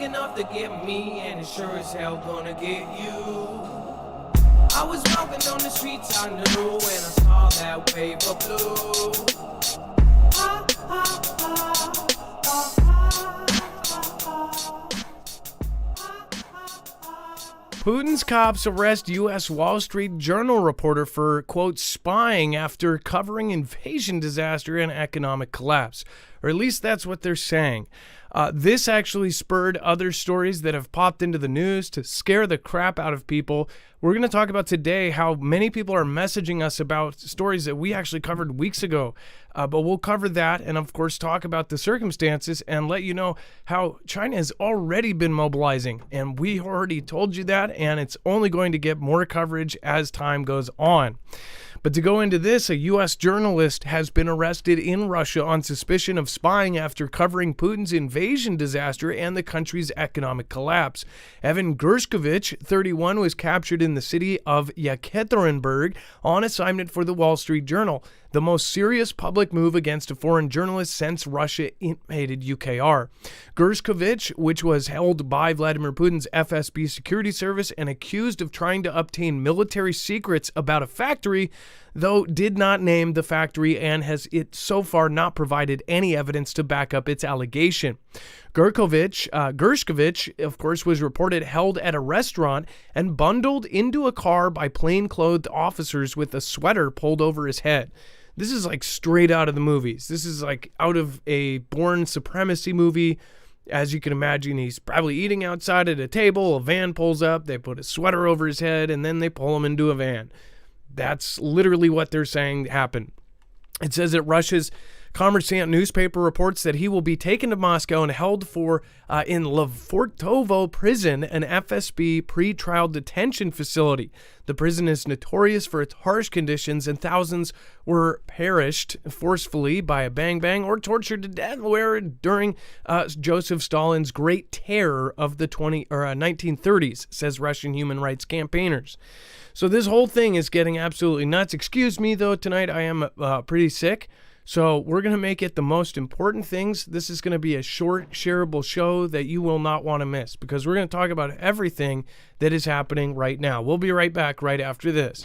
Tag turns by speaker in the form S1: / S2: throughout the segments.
S1: big enough to get me, and it's sure as hell gonna get you. I was walking on the streets, I knew, and I saw that wave of blue.
S2: Putin's cops arrest U.S. Wall Street Journal reporter for, quote, spying after covering invasion disaster and economic collapse. Or at least that's what they're saying. This actually spurred other stories that have popped into the news to scare the crap out of people. We're going to talk about today how many people are messaging us about stories that we actually covered weeks ago. But we'll cover that and, of course, talk about the circumstances and let you know how China has already been mobilizing. And we already told you that, and it's only going to get more coverage as time goes on. But to go into this, a U.S. journalist has been arrested in Russia on suspicion of spying after covering Putin's invasion disaster and the country's economic collapse. Evan Gershkovich, 31, was captured in the city of Yekaterinburg on assignment for the Wall Street Journal, the most serious public move against a foreign journalist since Russia invaded UKR. Gershkovich, which was held by Vladimir Putin's FSB security service and accused of trying to obtain military secrets about a factory, though did not name the factory and has it so far not provided any evidence to back up its allegation. Gershkovich, of course, was reported held at a restaurant and bundled into a car by plainclothed officers with a sweater pulled over his head. This is like straight out of the movies. This is like out of a Bourne Supremacy movie. As you can imagine, he's probably eating outside at a table. A van pulls up. They put a sweater over his head, and then they pull him into a van. That's literally what they're saying happened. It says that Russia's Kommersant newspaper reports that he will be taken to Moscow and held for in Lefortovo prison, an FSB pre-trial detention facility. The prison is notorious for its harsh conditions, and thousands were perished forcefully by a bang-bang or tortured to death during Joseph Stalin's Great Terror of the 1930s, says Russian human rights campaigners. So this whole thing is getting absolutely nuts. Excuse me, though, tonight I am pretty sick. So we're going to make it the most important things. This is going to be a short, shareable show that you will not want to miss because we're going to talk about everything that is happening right now. We'll be right back right after this.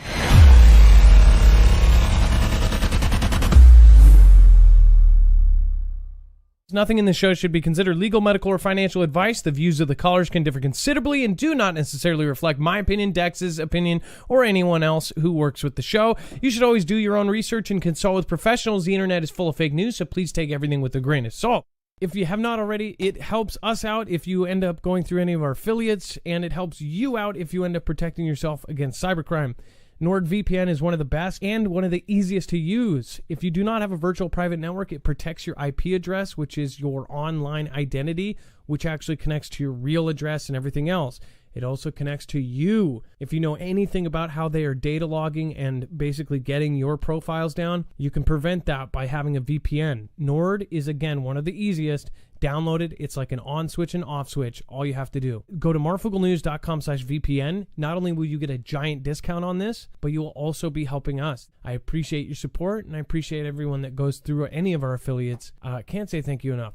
S2: Nothing in this show should be considered legal, medical, or financial advice. The views of the callers can differ considerably and do not necessarily reflect my opinion, Dex's opinion, or anyone else who works with the show. You should always do your own research and consult with professionals. The internet is full of fake news, so please take everything with a grain of salt. If you have not already, it helps us out if you end up going through any of our affiliates, and it helps you out if you end up protecting yourself against cybercrime. NordVPN is one of the best and one of the easiest to use. If you do not have a virtual private network, it protects your IP address, which is your online identity, which actually connects to your real address and everything else. It also connects to you. If you know anything about how they are data logging and basically getting your profiles down, you can prevent that by having a VPN. Nord is, again, one of the easiest. Download it. It's like an on switch and off switch. All you have to do. Go to marfooglenews.com/VPN. Not only will you get a giant discount on this, but you will also be helping us. I appreciate your support, and I appreciate everyone that goes through any of our affiliates. Can't say thank you enough.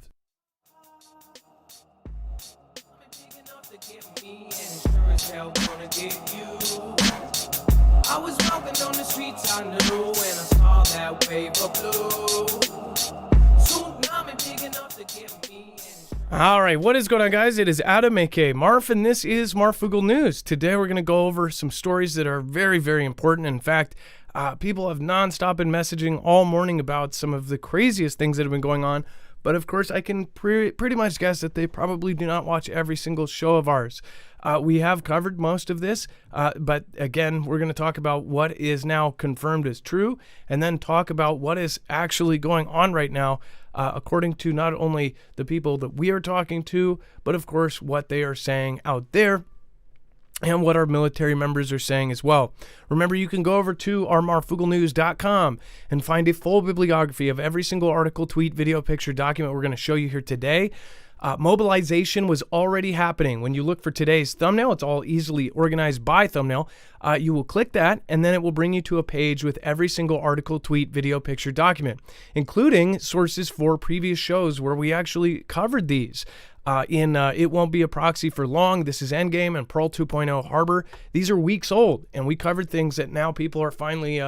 S1: I was walking on the streets, I knew, and I saw that wave of blue. Tsunami big enough to get me.
S2: All right, what is going on, guys? It is Adam, aka Marf, and this is Marfoogle News. Today, we're going to go over some stories that are very, very important. In fact, people have nonstop been messaging all morning about some of the craziest things that have been going on. But of course, I can pretty much guess that they probably do not watch every single show of ours. We have covered most of this, but again, we're going to talk about what is now confirmed as true, and then talk about what is actually going on right now, according to not only the people that we are talking to, but of course, what they are saying out there, and what our military members are saying as well. Remember, you can go over to our marfooglenews.com and find a full bibliography of every single article, tweet, video, picture, document we're going to show you here today. Mobilization was already happening. When you look for today's thumbnail, it's all easily organized by thumbnail. You will click that, and then it will bring you to a page with every single article, tweet, video, picture, document, including sources for previous shows where we actually covered these. It Won't Be a Proxy for Long, This is Endgame, and Pearl 2.0 Harbor. These are weeks old, and we covered things that now people are finally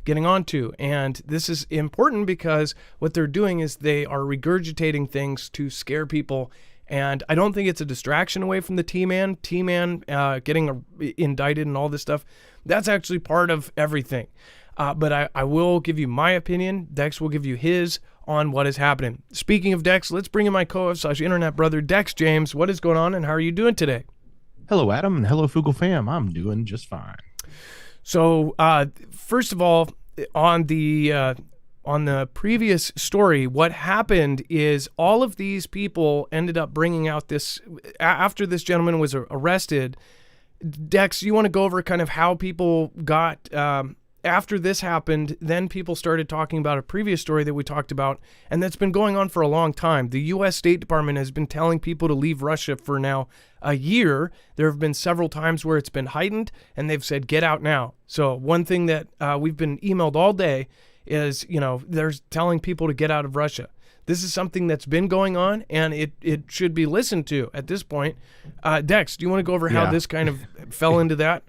S2: getting onto. And this is important because what they're doing is they are regurgitating things to scare people. And I don't think it's a distraction away from the T-Man. T-Man getting indicted and all this stuff, that's actually part of everything. But I will give you my opinion. Dex will give you his on what is happening. Speaking of Dex, let's bring in my co-host / internet brother, Dex James. What is going on, and how are you doing today?
S3: Hello, Adam, and hello, Foogle fam. I'm doing just fine.
S2: So, first of all, on the previous story, what happened is all of these people ended up bringing out this after this gentleman was arrested. Dex, you want to go over kind of how people got after this happened? Then people started talking about a previous story that we talked about, and that's been going on for a long time. The U.S. State Department has been telling people to leave Russia for now a year. There have been several times where it's been heightened, and they've said, get out now. So one thing that we've been emailed all day is, they're telling people to get out of Russia. This is something that's been going on, and it should be listened to at this point. Dex, do you want to go over how this kind of fell into that?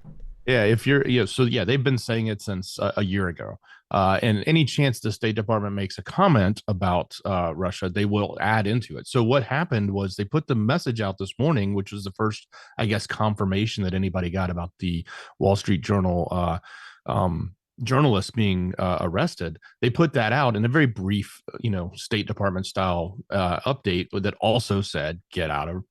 S3: Yeah, they've been saying it since a year ago. And any chance the State Department makes a comment about Russia, they will add into it. So what happened was they put the message out this morning, which was the first, I guess, confirmation that anybody got about the Wall Street Journal journalist being arrested. They put that out in a very brief, State Department style update that also said, get out of,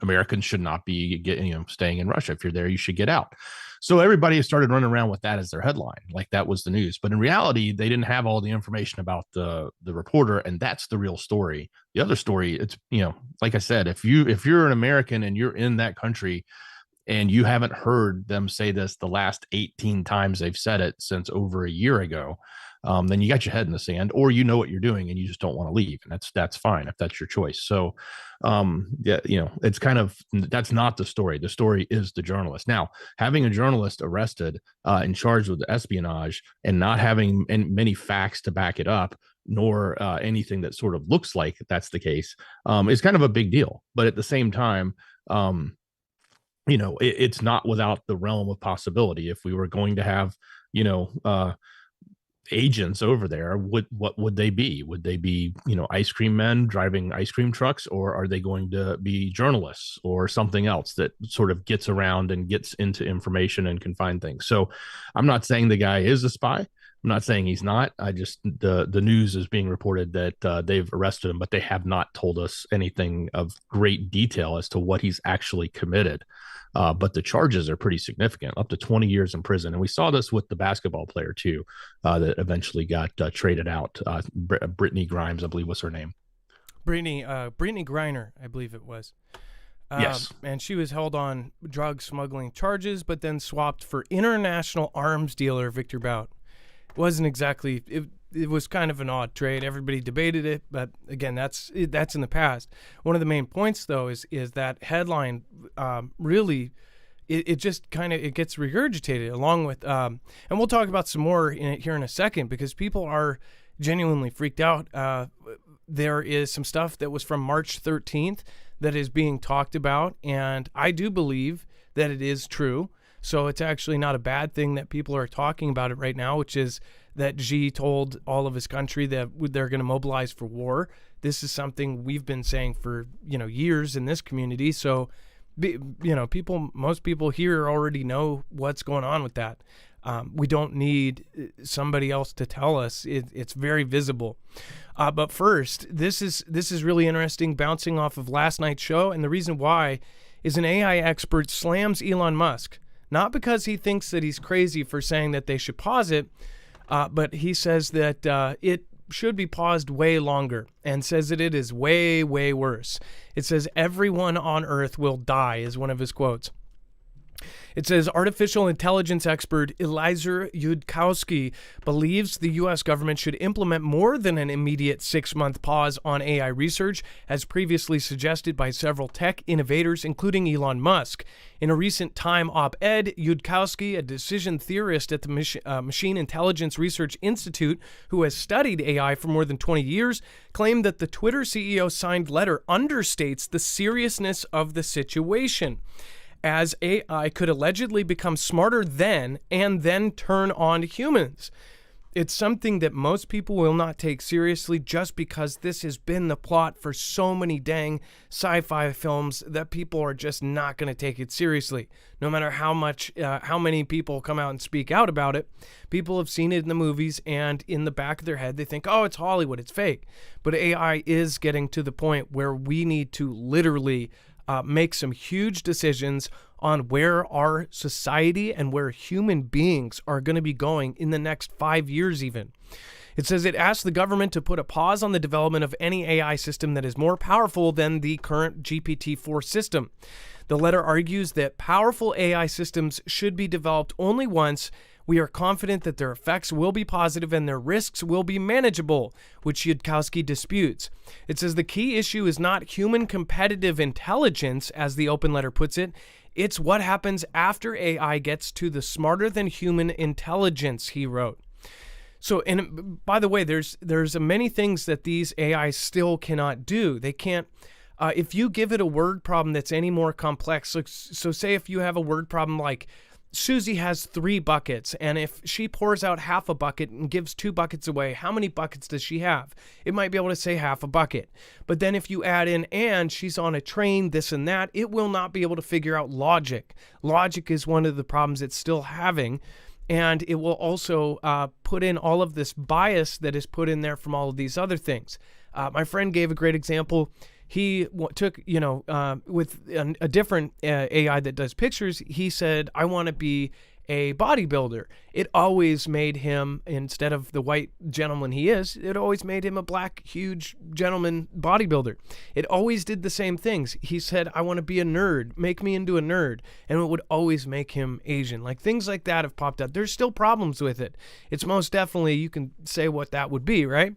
S3: Americans should not be staying in Russia. If you're there, you should get out. So everybody started running around with that as their headline, like that was the news. But in reality, they didn't have all the information about the reporter, and that's the real story. The other story, it's like I said, if you're an American and you're in that country and you haven't heard them say this the last 18 times they've said it since over a year ago, then you got your head in the sand, or you know what you're doing and you just don't want to leave, and that's fine if that's your choice. So it's kind of, that's not the story. The story is the journalist. Now, having a journalist arrested and charged with espionage and not having many facts to back it up, nor anything that sort of looks like that's the case, is kind of a big deal. But at the same time, it's not without the realm of possibility. If we were going to have, agents over there, what would they be? Would they be, ice cream men driving ice cream trucks, or are they going to be journalists or something else that sort of gets around and gets into information and can find things? So I'm not saying the guy is a spy. I'm not saying he's not. I just, the news is being reported that they've arrested him, but they have not told us anything of great detail as to what he's actually committed. But the charges are pretty significant, up to 20 years in prison. And we saw this with the basketball player, too, that eventually got traded out. Brittany Grimes, I believe was her name.
S2: Brittany Griner, I believe it was.
S3: Yes.
S2: And she was held on drug smuggling charges, but then swapped for international arms dealer Victor Bout. It wasn't exactly... It was kind of an odd trade. Everybody debated it, but again, that's in the past. One of the main points, though, is that headline really, it just kind of, it gets regurgitated along with, and we'll talk about some more in it here in a second, because people are genuinely freaked out. There is some stuff that was from March 13th that is being talked about, and I do believe that it is true. So it's actually not a bad thing that people are talking about it right now, which is that Xi told all of his country that they're going to mobilize for war. This is something we've been saying for, years in this community. So, most people here already know what's going on with that. We don't need somebody else to tell us. It's very visible. But first, this is really interesting, bouncing off of last night's show. And the reason why is an AI expert slams Elon Musk. Not because he thinks that he's crazy for saying that they should pause it, but he says that it should be paused way longer, and says that it is way, way worse. It says everyone on Earth will die is one of his quotes. It says artificial intelligence expert Eliezer Yudkowsky believes the U.S. government should implement more than an immediate 6-month pause on AI research, as previously suggested by several tech innovators, including Elon Musk. In a recent Time op-ed, Yudkowsky, a decision theorist at the Machine Intelligence Research Institute, who has studied AI for more than 20 years, claimed that the Twitter CEO's signed letter understates the seriousness of the situation, as AI could allegedly become smarter then and then turn on humans. It's something that most people will not take seriously, just because this has been the plot for so many dang sci-fi films that people are just not going to take it seriously. No matter how many people come out and speak out about it, people have seen it in the movies, and in the back of their head they think, oh, it's Hollywood, it's fake. But AI is getting to the point where we need to literally make some huge decisions on where our society and where human beings are going to be going in the next 5 years even. It says it asks the government to put a pause on the development of any AI system that is more powerful than the current GPT-4 system. The letter argues that powerful AI systems should be developed only once we are confident that their effects will be positive and their risks will be manageable, which Yudkowsky disputes. It says the key issue is not human competitive intelligence, as the open letter puts it. It's what happens after AI gets to the smarter than human intelligence, he wrote. So, and by the way, there's many things that these AIs still cannot do. They can't, if you give it a word problem that's any more complex, so say if you have a word problem like, Susie has 3 buckets, and if she pours out half a bucket and gives 2 buckets away, how many buckets does she have? It might be able to say half a bucket. But then if you add in, and she's on a train, this and that, it will not be able to figure out logic. Logic is one of the problems it's still having, and it will also put in all of this bias that is put in there from all of these other things. My friend gave a great example. He took, with a different AI that does pictures, he said, I want to be a bodybuilder. It always made him, instead of the white gentleman he is, it always made him a black, huge gentleman bodybuilder. It always did the same things. He said, I want to be a nerd, make me into a nerd. And it would always make him Asian. Like things like that have popped up. There's still problems with it. It's most definitely, you can say what that would be, right?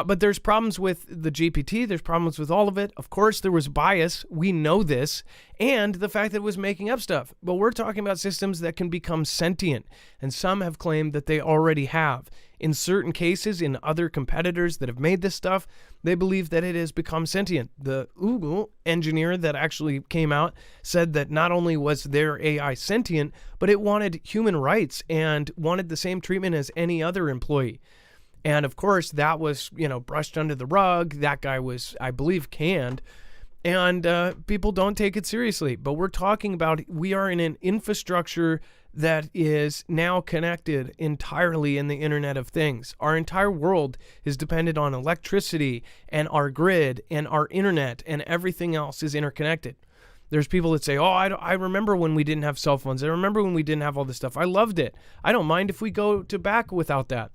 S2: But there's problems with the GPT. There's problems with all of it. Of course, there was bias. We know this. And the fact that it was making up stuff. But we're talking about systems that can become sentient. And some have claimed that they already have. In certain cases, in other competitors that have made this stuff, they believe that it has become sentient. The Google engineer that actually came out said that not only was their AI sentient, but it wanted human rights and wanted the same treatment as any other employee. And of course, that was, brushed under the rug. That guy was, I believe, canned. And people don't take it seriously. But we're talking about, we are in an infrastructure that is now connected entirely in the Internet of Things. Our entire world is dependent on electricity and our grid and our internet, and everything else is interconnected. There's people that say, oh, I remember when we didn't have cell phones. I remember when we didn't have all this stuff. I loved it. I don't mind if we go to back without that.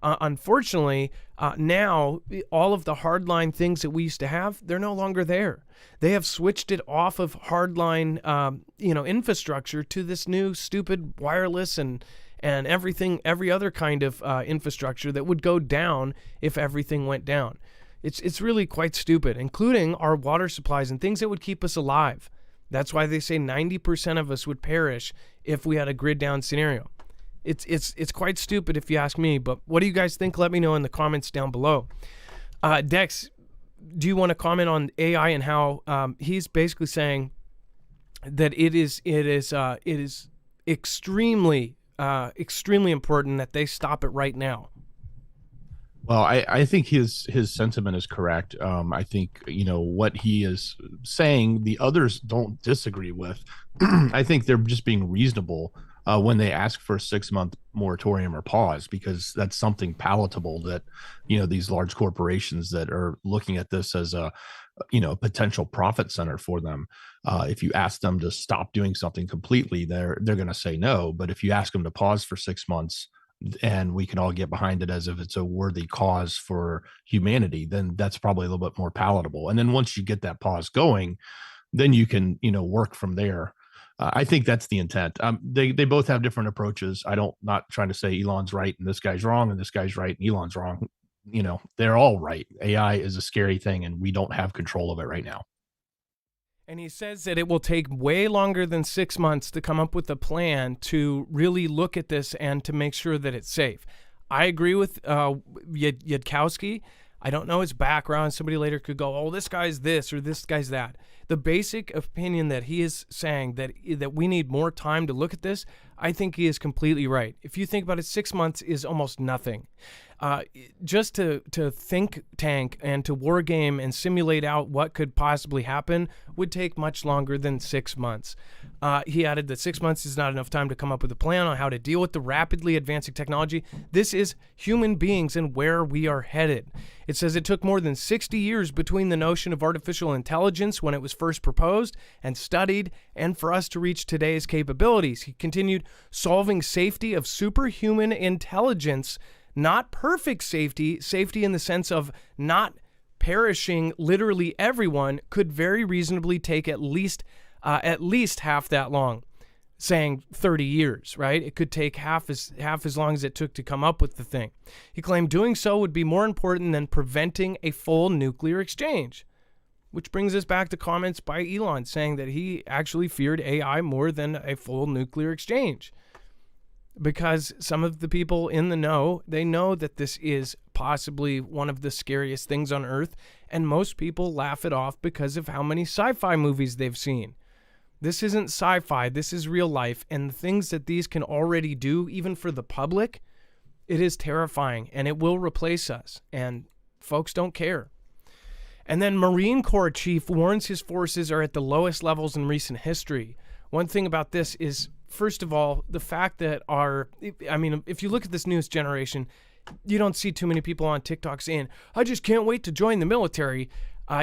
S2: Unfortunately, now all of the hardline things that we used to have, they're no longer there. They have switched it off of hardline, infrastructure to this new stupid wireless and everything, every other kind of infrastructure that would go down if everything went down. It's really quite stupid, including our water supplies and things that would keep us alive. That's why they say 90% of us would perish if we had a grid down scenario. It's quite stupid if you ask me, but what do you guys think? Let me know in the comments down below. Dex, do you want to comment on AI and how he's basically saying that it is extremely important that they stop it right now?
S3: Well, I think his sentiment is correct. I think, what he is saying, the others don't disagree with. I think they're just being reasonable when they ask for a 6-month moratorium or pause, because that's something palatable that, these large corporations that are looking at this as a, potential profit center for them. If you ask them to stop doing something completely, they're going to say no. But if you ask them to pause for 6 months, and we can all get behind it as if it's a worthy cause for humanity, then that's probably a little bit more palatable. And then once you get that pause going, then you can, work from there. I think that's the intent. They both have different approaches. I don't not trying to say Elon's right and this guy's wrong and this guy's right and Elon's wrong. You know, they're all right. AI is a scary thing and we don't have control of it right now.
S2: And he says that it will take way longer than 6 months to come up with a plan to really look at this and to make sure that it's safe. I agree with Yudkowsky. I don't know his background. Somebody later could go, oh, this guy's this or this guy's that. The basic opinion that he is saying that we need more time to look at this, I think he is completely right. If you think about it, 6 months is almost nothing. Just to think tank and to war game and simulate out what could possibly happen would take much longer than 6 months. He added that 6 months is not enough time to come up with a plan on how to deal with the rapidly advancing technology. This is human beings and where we are headed. It says it took more than 60 years between the notion of artificial intelligence when it was first proposed and studied and for us to reach today's capabilities. He continued, solving safety of superhuman intelligence, not perfect safety in the sense of not perishing literally everyone, could very reasonably take at least half that long, saying 30 years, right? It could take half as long as it took to come up with the thing. He claimed doing so would be more important than preventing a full nuclear exchange, which brings us back to comments by Elon saying that he actually feared AI more than a full nuclear exchange. Because some of the people in the know, they know that this is possibly one of the scariest things on Earth, and most people laugh it off because of how many sci-fi movies they've seen. This isn't sci-fi, this is real life, and the things that these can already do, even for the public, it is terrifying, and it will replace us, and folks don't care. And then Marine Corps chief warns his forces are at the lowest levels in recent history. One thing about this is, first of all, the fact that if you look at this newest generation, you don't see too many people on TikTok saying, I just can't wait to join the military.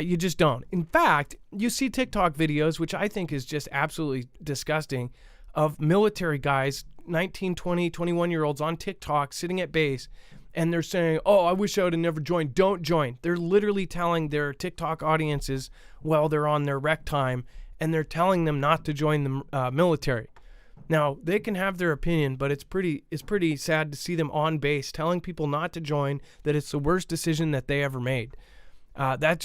S2: You just don't. In fact, you see TikTok videos, which I think is just absolutely disgusting, of military guys, 19, 20, 21-year-olds on TikTok sitting at base, and they're saying, oh, I wish I would have never joined. Don't join. They're literally telling their TikTok audiences while they're on their rec time, and they're telling them not to join the military. Now, they can have their opinion, but it's pretty sad to see them on base telling people not to join, that it's the worst decision that they ever made. That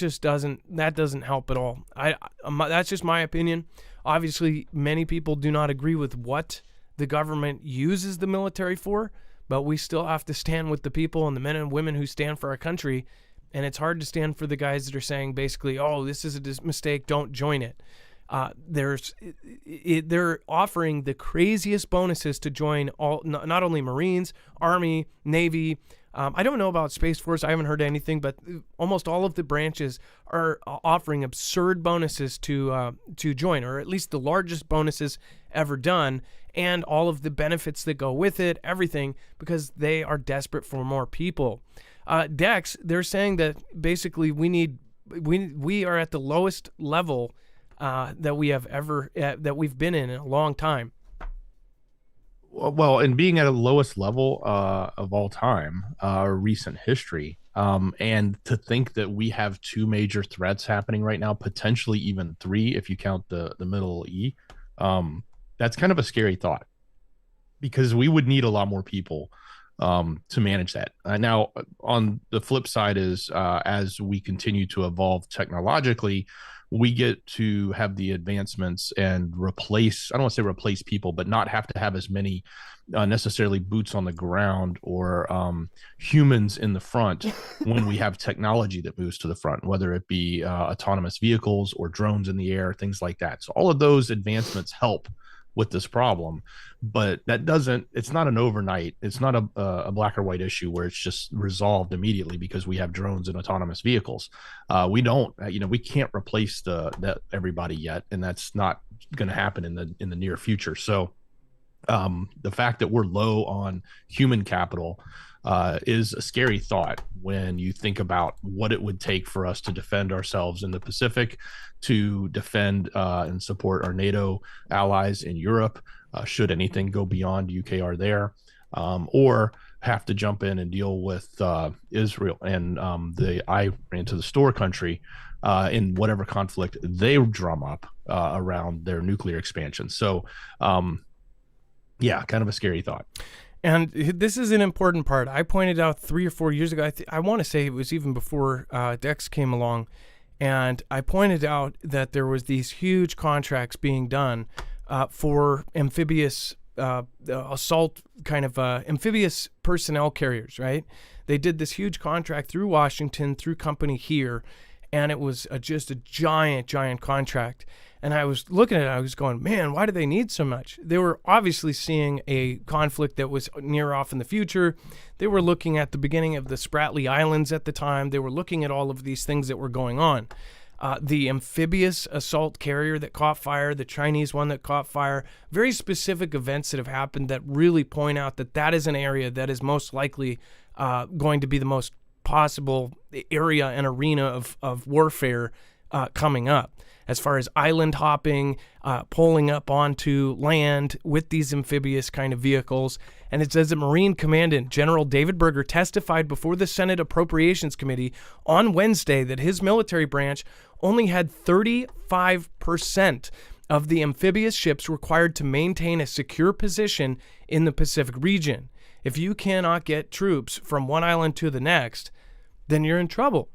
S2: doesn't help at all. That's just my opinion. Obviously, many people do not agree with what the government uses the military for, but we still have to stand with the people and the men and women who stand for our country, and it's hard to stand for the guys that are saying basically, oh, this is a mistake, don't join it. They're offering the craziest bonuses to join not only Marines, Army, Navy. I don't know about Space Force. I haven't heard anything, but almost all of the branches are offering absurd bonuses to join, or at least the largest bonuses ever done, and all of the benefits that go with it, everything, because they are desperate for more people. Dex, they're saying that basically we are at the lowest level that we've been in a long time.
S3: Well, and being at a lowest level of all time, recent history, and to think that we have two major threats happening right now, potentially even three if you count the middle E, that's kind of a scary thought, because we would need a lot more people to manage that. Now, on the flip side is as we continue to evolve technologically, we get to have the advancements and replace, I don't want to say replace people, but not have to have as many necessarily boots on the ground or humans in the front when we have technology that moves to the front, whether it be autonomous vehicles or drones in the air, things like that. So all of those advancements help with this problem, but it's not an overnight, it's not a black or white issue where it's just resolved immediately because we have drones and autonomous vehicles. We can't replace that everybody yet, and that's not going to happen in the near future. So the fact that we're low on human capital is a scary thought when you think about what it would take for us to defend ourselves in the Pacific, to defend and support our NATO allies in Europe, should anything go beyond UKR there, or have to jump in and deal with Israel and the Iran to the store country in whatever conflict they drum up around their nuclear expansion. So, yeah, kind of a scary thought.
S2: And this is an important part. I pointed out 3 or 4 years ago, I want to say it was even before Dex came along, and I pointed out that there was these huge contracts being done for amphibious assault, kind of amphibious personnel carriers, right? They did this huge contract through Washington, through company here, and it was just a giant contract. And I was looking at it, I was going, man, why do they need so much? They were obviously seeing a conflict that was near off in the future. They were looking at the beginning of the Spratly Islands at the time. They were looking at all of these things that were going on. The amphibious assault carrier that caught fire, the Chinese one that caught fire, very specific events that have happened that really point out that that is an area that is most likely going to be the most possible area and arena of warfare coming up. As far as island hopping, pulling up onto land with these amphibious kind of vehicles. And it says that Marine Commandant General David Berger testified before the Senate Appropriations Committee on Wednesday that his military branch only had 35% of the amphibious ships required to maintain a secure position in the Pacific region. If you cannot get troops from one island to the next, then you're in trouble.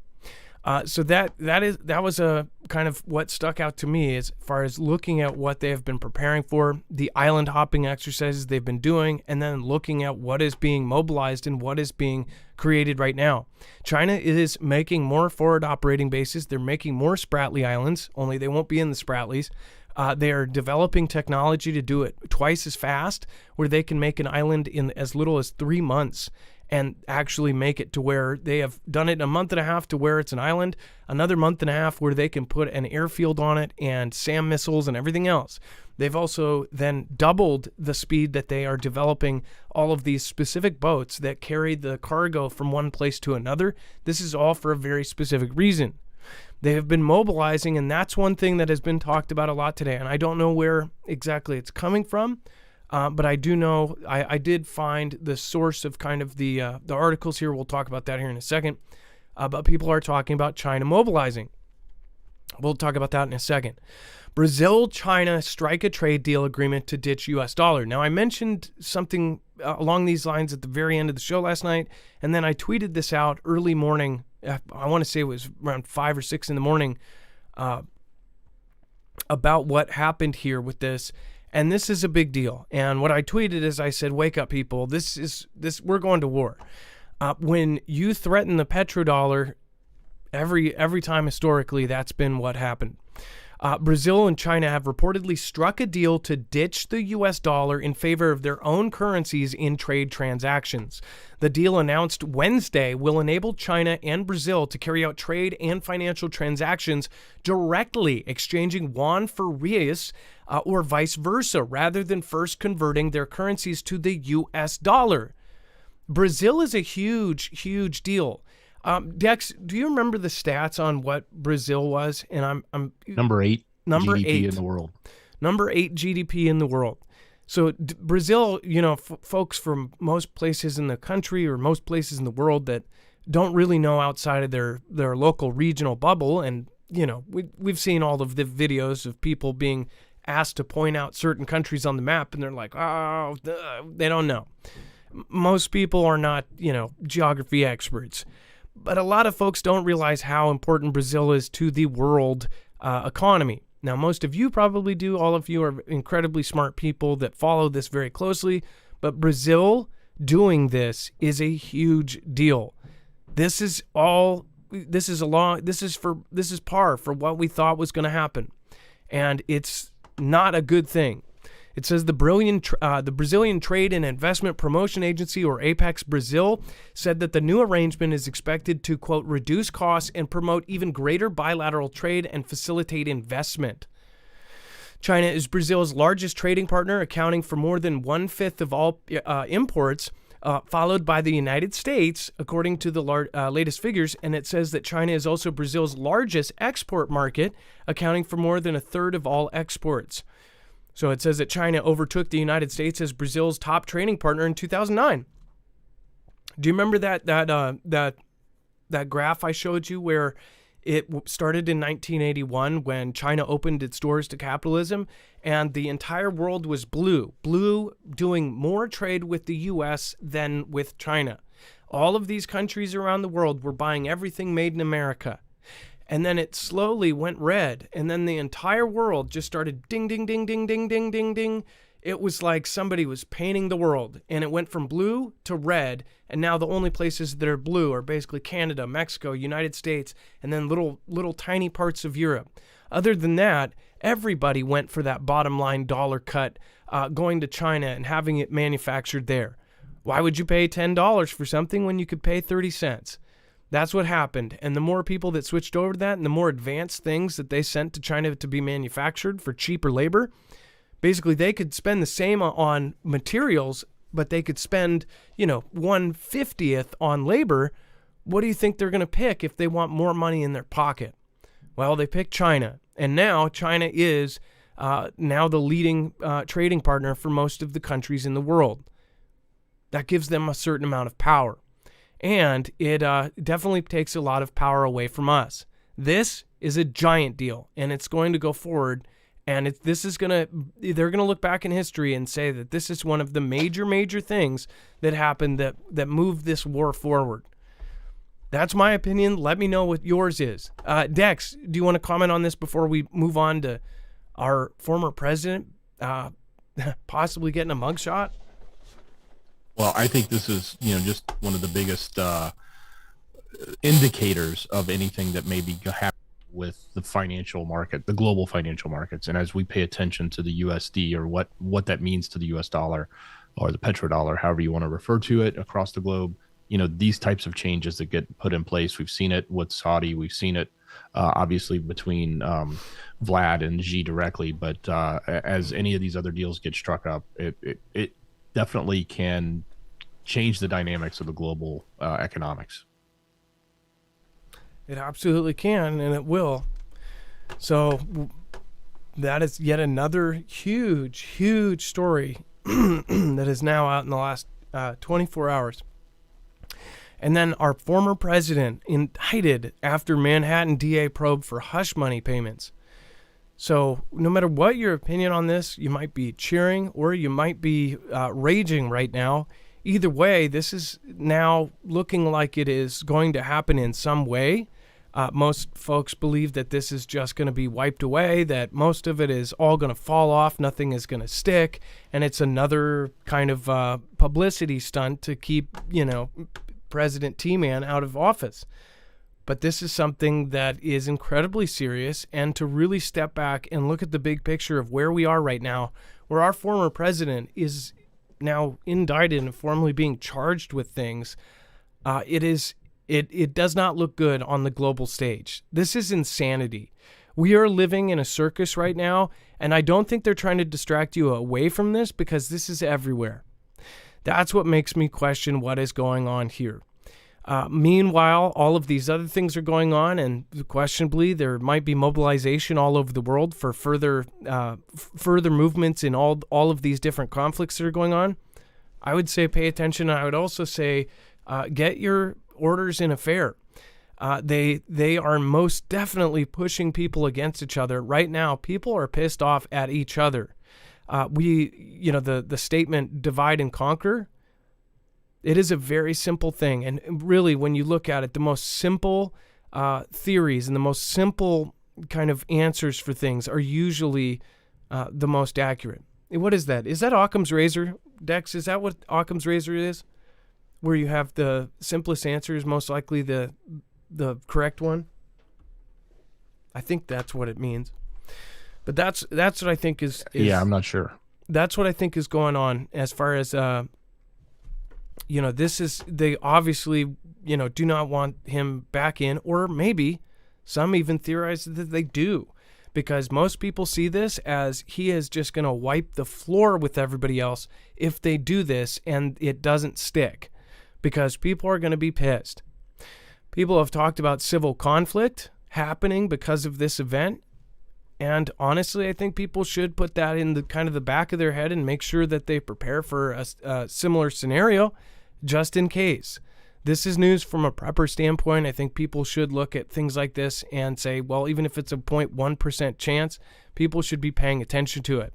S2: So that was a kind of what stuck out to me as far as looking at what they have been preparing for, the island hopping exercises they've been doing, and then looking at what is being mobilized and what is being created right now. China is making more forward operating bases. They're making more Spratly Islands, only they won't be in the Spratlys. They are developing technology to do it twice as fast, where they can make an island in as little as 3 months and actually make it to where they have done it in a month and a half to where it's an island, another month and a half where they can put an airfield on it and SAM missiles and everything else. They've also then doubled the speed that they are developing all of these specific boats that carry the cargo from one place to another. This is all for a very specific reason. They have been mobilizing, and that's one thing that has been talked about a lot today, and I don't know where exactly it's coming from. But I do know I did find the source of kind of the articles here. We'll talk about that here in a second. But people are talking about China mobilizing. We'll talk about that in a second. Brazil, China strike a trade deal agreement to ditch U.S. dollar. Now, I mentioned something along these lines at the very end of the show last night, and then I tweeted this out early morning. I want to say it was around 5 or 6 in the morning about what happened here with this. And this is a big deal. And what I tweeted is I said, wake up, people. We're going to war. When you threaten the petrodollar, every time historically, that's been what happened. Brazil and China have reportedly struck a deal to ditch the U.S. dollar in favor of their own currencies in trade transactions. The deal announced Wednesday will enable China and Brazil to carry out trade and financial transactions directly, exchanging yuan for reais or vice versa, rather than first converting their currencies to the U.S. dollar. Brazil is a huge deal. Dex, do you remember the stats on what Brazil was? And I'm
S3: number 8 GDP
S2: 8
S3: in the world.
S2: Number 8 GDP in the world. So Brazil, folks from most places in the country or most places in the world that don't really know outside of their local regional bubble, and we've seen all of the videos of people being asked to point out certain countries on the map, and they're like, oh, they don't know. Most people are not, geography experts. But a lot of folks don't realize how important Brazil is to the world economy. Now, most of you probably do. All of you are incredibly smart people that follow this very closely. But Brazil doing this is a huge deal. This is par for what we thought was going to happen. And it's not a good thing. It says the Brazilian Trade and Investment Promotion Agency, or Apex Brazil, said that the new arrangement is expected to, quote, reduce costs and promote even greater bilateral trade and facilitate investment. China is Brazil's largest trading partner, accounting for more than 1/5 of all imports, followed by the United States, according to the latest figures. And it says that China is also Brazil's largest export market, accounting for more than 1/3 of all exports. So it says that China overtook the United States as Brazil's top trading partner in 2009. Do you remember that graph I showed you where It started in 1981 when China opened its doors to capitalism, and the entire world was blue doing more trade with the U.S. than with China. All of these countries around the world were buying everything made in America. And then it slowly went red, and then the entire world just started ding, ding, ding, ding, ding, ding, ding, ding. It was like somebody was painting the world, and it went from blue to red, and now the only places that are blue are basically Canada, Mexico, United States, and then little tiny parts of Europe. Other than that, everybody went for that bottom line dollar cut, going to China and having it manufactured there. Why would you pay $10 for something when you could pay 30 cents? That's what happened. And the more people that switched over to that and the more advanced things that they sent to China to be manufactured for cheaper labor, basically they could spend the same on materials, but they could spend, 1/50th on labor. What do you think they're going to pick if they want more money in their pocket? Well, they picked China. And now China is now the leading trading partner for most of the countries in the world. That gives them a certain amount of power. And it definitely takes a lot of power away from us. This is a giant deal, and it's going to go forward. And they're going to look back in history and say that this is one of the major things that happened that moved this war forward. That's my opinion. Let me know what yours is. Dex, do you want to comment on this before we move on to our former president possibly getting a mugshot?
S3: Well, I think this is, just one of the biggest indicators of anything that may be happening with the financial market, the global financial markets. And as we pay attention to the USD or what that means to the US dollar or the petrodollar, however you want to refer to it across the globe, these types of changes that get put in place. We've seen it with Saudi. We've seen it obviously between Vlad and Xi directly. But as any of these other deals get struck up, it definitely can change the dynamics of the global economics.
S2: It absolutely can, and it will. So that is yet another huge story that is now out in the last 24 hours. And then our former president indicted after Manhattan DA probe for hush money payments. So no matter what your opinion on this, you might be cheering or you might be raging right now. Either way, this is now looking like it is going to happen in some way. Most folks believe that this is just going to be wiped away, that most of it is all going to fall off, nothing is going to stick, and it's another kind of publicity stunt to keep, President T-Man out of office. But this is something that is incredibly serious, and to really step back and look at the big picture of where we are right now, where our former president is now indicted and formally being charged with things, it does not look good on the global stage. This is insanity. We are living in a circus right now, and I don't think they're trying to distract you away from this because this is everywhere. That's what makes me question what is going on here. Meanwhile, all of these other things are going on, and questionably, there might be mobilization all over the world for further movements in all of these different conflicts that are going on. I would say pay attention. I would also say get your orders in a fair. They are most definitely pushing people against each other. Right now, people are pissed off at each other. The statement divide and conquer, it is a very simple thing. And really, when you look at it, the most simple theories and the most simple kind of answers for things are usually the most accurate. What is that? Is that Occam's razor, Dex? Is that what Occam's razor is? Where you have the simplest answer is most likely the correct one? I think that's what it means. But that's what I think is
S3: yeah, I'm not sure.
S2: That's what I think is going on as far as this is, they obviously do not want him back in, or maybe some even theorize that they do, because most people see this as he is just going to wipe the floor with everybody else if they do this and it doesn't stick, because people are going to be pissed. People have talked about civil conflict happening because of this event. And honestly, I think people should put that in the kind of the back of their head and make sure that they prepare for a similar scenario just in case. this is news from a prepper standpoint. I think people should look at things like this and say, well, even if it's a 0.1% chance, people should be paying attention to it.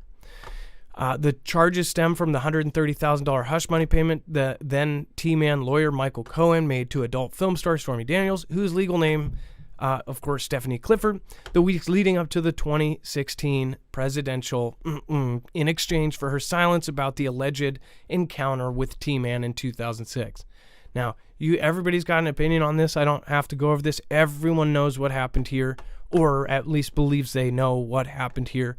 S2: The charges stem from the $130,000 hush money payment that then T-Man lawyer Michael Cohen made to adult film star Stormy Daniels, whose legal name, of course, Stephanie Clifford, the weeks leading up to the 2016 presidential in exchange for her silence about the alleged encounter with T-Man in 2006. Now, everybody's got an opinion on this. I don't have to go over this. Everyone knows what happened here, or at least believes they know what happened here.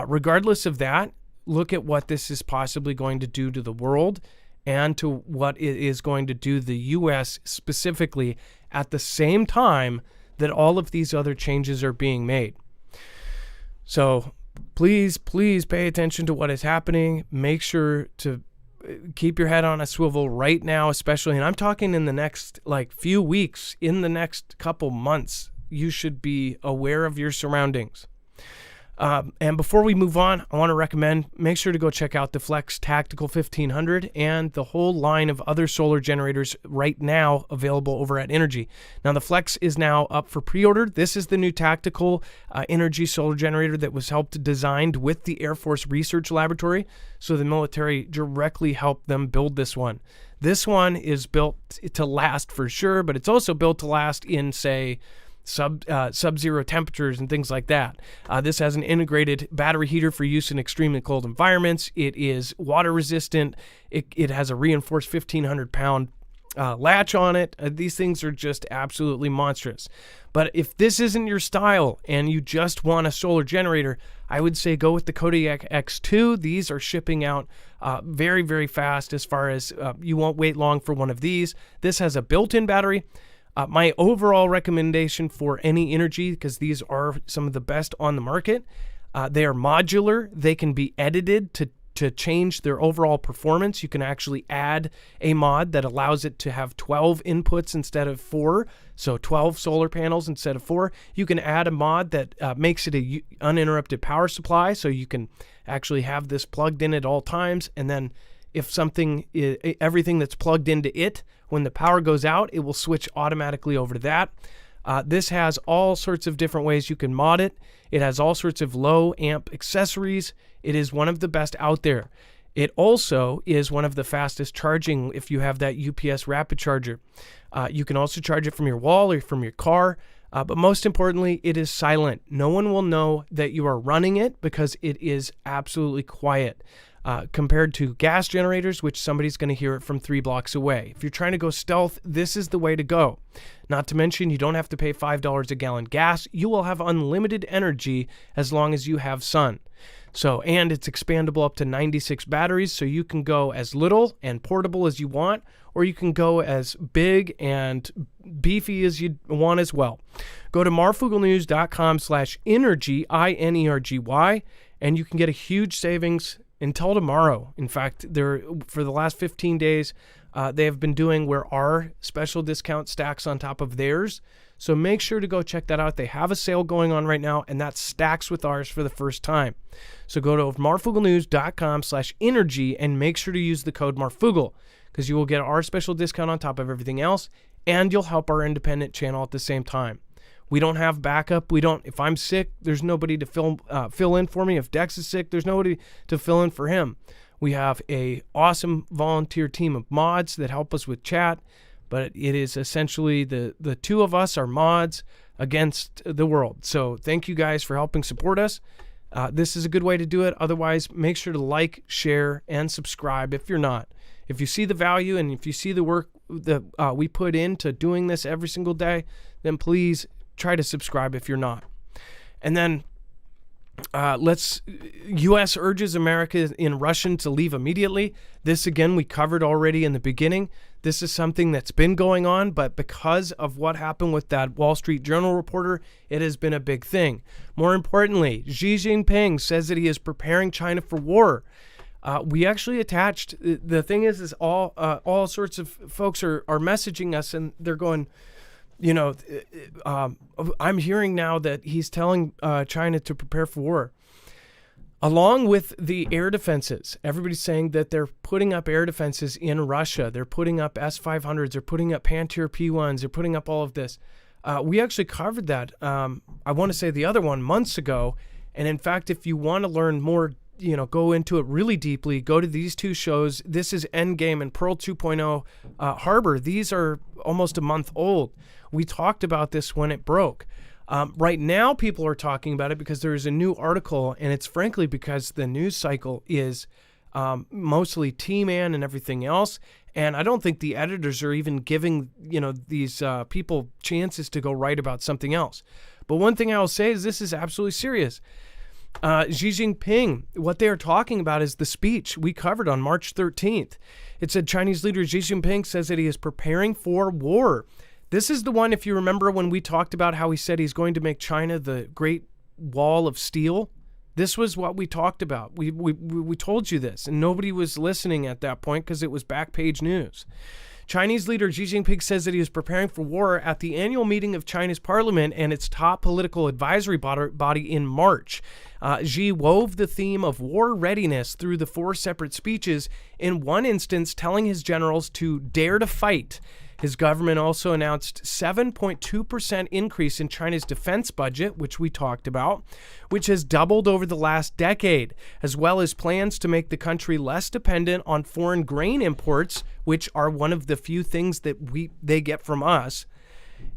S2: Regardless of that, look at what this is possibly going to do to the world and to what it is going to do the U.S. specifically at the same time that all of these other changes are being made. So please pay attention to what is happening. Make sure to keep your head on a swivel right now, especially, and I'm talking in the next few weeks, in the next couple months, you should be aware of your surroundings. And before we move on, I want to recommend, make sure to go check out the Flex Tactical 1500 and the whole line of other solar generators right now available over at Energy. Now, the Flex is now up for pre-order. This is the new tactical energy solar generator that was designed with the Air Force Research Laboratory. So the military directly helped them build this one. This one is built to last for sure, but it's also built to last in, say, sub-zero temperatures and things like that. This has an integrated battery heater for use in extremely cold environments. It is water resistant. It has a reinforced 1,500-pound latch on it. These things are just absolutely monstrous. But if this isn't your style and you just want a solar generator, I would say go with the Kodiak X2. These are shipping out very, very fast as far as you won't wait long for one of these. This has a built-in battery. My overall recommendation for any Energy, because these are some of the best on the market, they are modular. They can be edited to change their overall performance. You can actually add a mod that allows it to have 12 inputs instead of 4, so 12 solar panels instead of 4. You can add a mod that makes it a uninterrupted power supply, so you can actually have this plugged in at all times, and then if everything that's plugged into it, when the power goes out, it will switch automatically over to that. This has all sorts of different ways you can mod it. It has all sorts of low amp accessories. It is one of the best out there. It also is one of the fastest charging if you have that UPS rapid charger. You can also charge it from your wall or from your car. But most importantly, it is silent. No one will know that you are running it because it is absolutely quiet. Compared to gas generators, which somebody's going to hear it from 3 blocks away. If you're trying to go stealth, this is the way to go. Not to mention, you don't have to pay $5 a gallon gas. You will have unlimited energy as long as you have sun. So, and it's expandable up to 96 batteries, so you can go as little and portable as you want, or you can go as big and beefy as you want as well. Go to marfooglenews.com/energy, INERGY, and you can get a huge savings until tomorrow. In fact, for the last 15 days, they have been doing where our special discount stacks on top of theirs. So make sure to go check that out. They have a sale going on right now, and that stacks with ours for the first time. So go to marfooglenews.com/energy and make sure to use the code Marfoogle, because you will get our special discount on top of everything else, and you'll help our independent channel at the same time. We don't have backup. If I'm sick, there's nobody to fill in for me. If Dex is sick, there's nobody to fill in for him. We have a awesome volunteer team of mods that help us with chat, but it is essentially the two of us are mods against the world. So thank you guys for helping support us. This is a good way to do it. Otherwise, make sure to like, share, and subscribe if you're not. If you see the value and if you see the work that we put into doing this every single day, then please try to subscribe if you're not. And then U.S. urges America in Russian to leave immediately. This, again, we covered already in the beginning. This is something that's been going on, but because of what happened with that Wall Street Journal reporter, it has been a big thing. More importantly, Xi Jinping says that he is preparing China for war. We actually attached, the thing is all sorts of folks are messaging us, and they're going, I'm hearing now that he's telling China to prepare for war. Along with the air defenses, everybody's saying that they're putting up air defenses in Russia. They're putting up S-500s. They're putting up Pantier P1s. They're putting up all of this. We actually covered that, I want to say the other one, months ago. And in fact, if you want to learn more, go into it really deeply, go to these two shows. This is Endgame and Pearl 2.0 Harbor. These are almost a month old. We talked about this when it broke. Right now, people are talking about it because there is a new article, and it's frankly because the news cycle is mostly T-Man and everything else. And I don't think the editors are even giving, these people chances to go write about something else. But one thing I'll say is this is absolutely serious. Xi Jinping, what they are talking about is the speech we covered on March 13th. It said Chinese leader Xi Jinping says that he is preparing for war. This is the one, if you remember when we talked about how he said he's going to make China the Great Wall of Steel. This was what we talked about. We told you this, and nobody was listening at that point because it was back page news. Chinese leader Xi Jinping says that he is preparing for war at the annual meeting of China's parliament and its top political advisory body in March. Xi wove the theme of war readiness through the 4 separate speeches, in one instance telling his generals to dare to fight. His government also announced 7.2% increase in China's defense budget, which we talked about, which has doubled over the last decade, as well as plans to make the country less dependent on foreign grain imports, which are one of the few things that they get from us.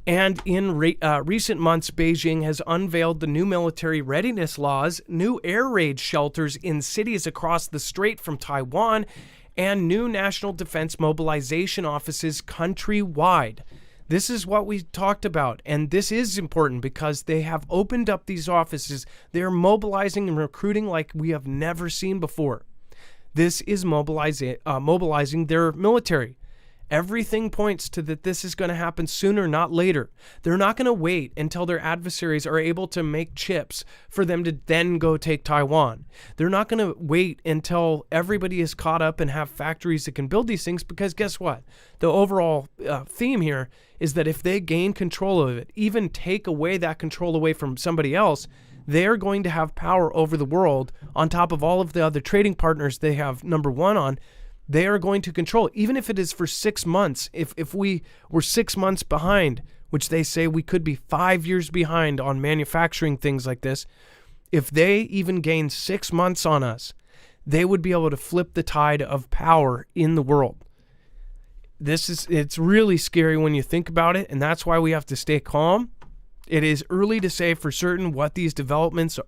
S2: And in recent months, Beijing has unveiled the new military readiness laws, new air raid shelters in cities across the strait from Taiwan, and new national defense mobilization offices countrywide. This is what we talked about, and this is important because they have opened up these offices. They're mobilizing and recruiting like we have never seen before. This is mobilizing their military. Everything points to that this is going to happen sooner, not later. They're not going to wait until their adversaries are able to make chips for them to then go take Taiwan. They're not going to wait until everybody is caught up and have factories that can build these things, because guess what? The overall theme here is that if they gain control of it, even take away that control away from somebody else, they're going to have power over the world on top of all of the other trading partners they have number one on. They are going to control, even if it is for 6 months. If we were 6 months behind, which they say we could be 5 years behind on manufacturing things like this, if they even gain 6 months on us, they would be able to flip the tide of power in the world. It's really scary when you think about it, and that's why we have to stay calm. It is early to say for certain what these developments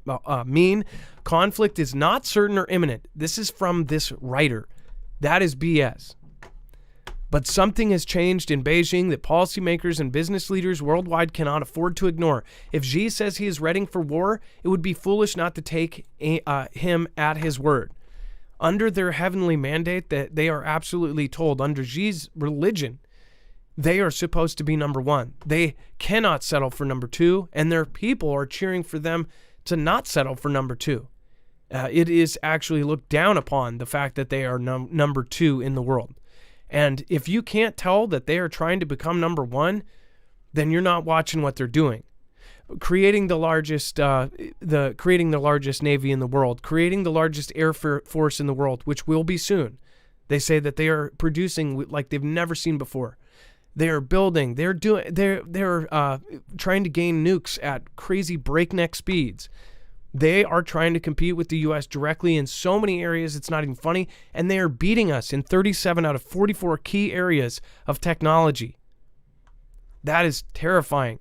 S2: mean. Conflict is not certain or imminent. This is from this writer. That is BS. But something has changed in Beijing that policymakers and business leaders worldwide cannot afford to ignore. If Xi says he is ready for war, it would be foolish not to take him at his word. Under their heavenly mandate that they are absolutely told, under Xi's religion, they are supposed to be number one. They cannot settle for number two, and their people are cheering for them to not settle for number two. It is actually looked down upon, the fact that they are number two in the world. And if you can't tell that they are trying to become number one, then you're not watching what they're doing. Creating the largest navy in the world, creating the largest air force in the world, which will be soon. They say that they are producing like they've never seen before. They are building. They're trying to gain nukes at crazy breakneck speeds. They are trying to compete with the U.S. directly in so many areas it's not even funny, and they are beating us in 37 out of 44 key areas of technology. That is terrifying.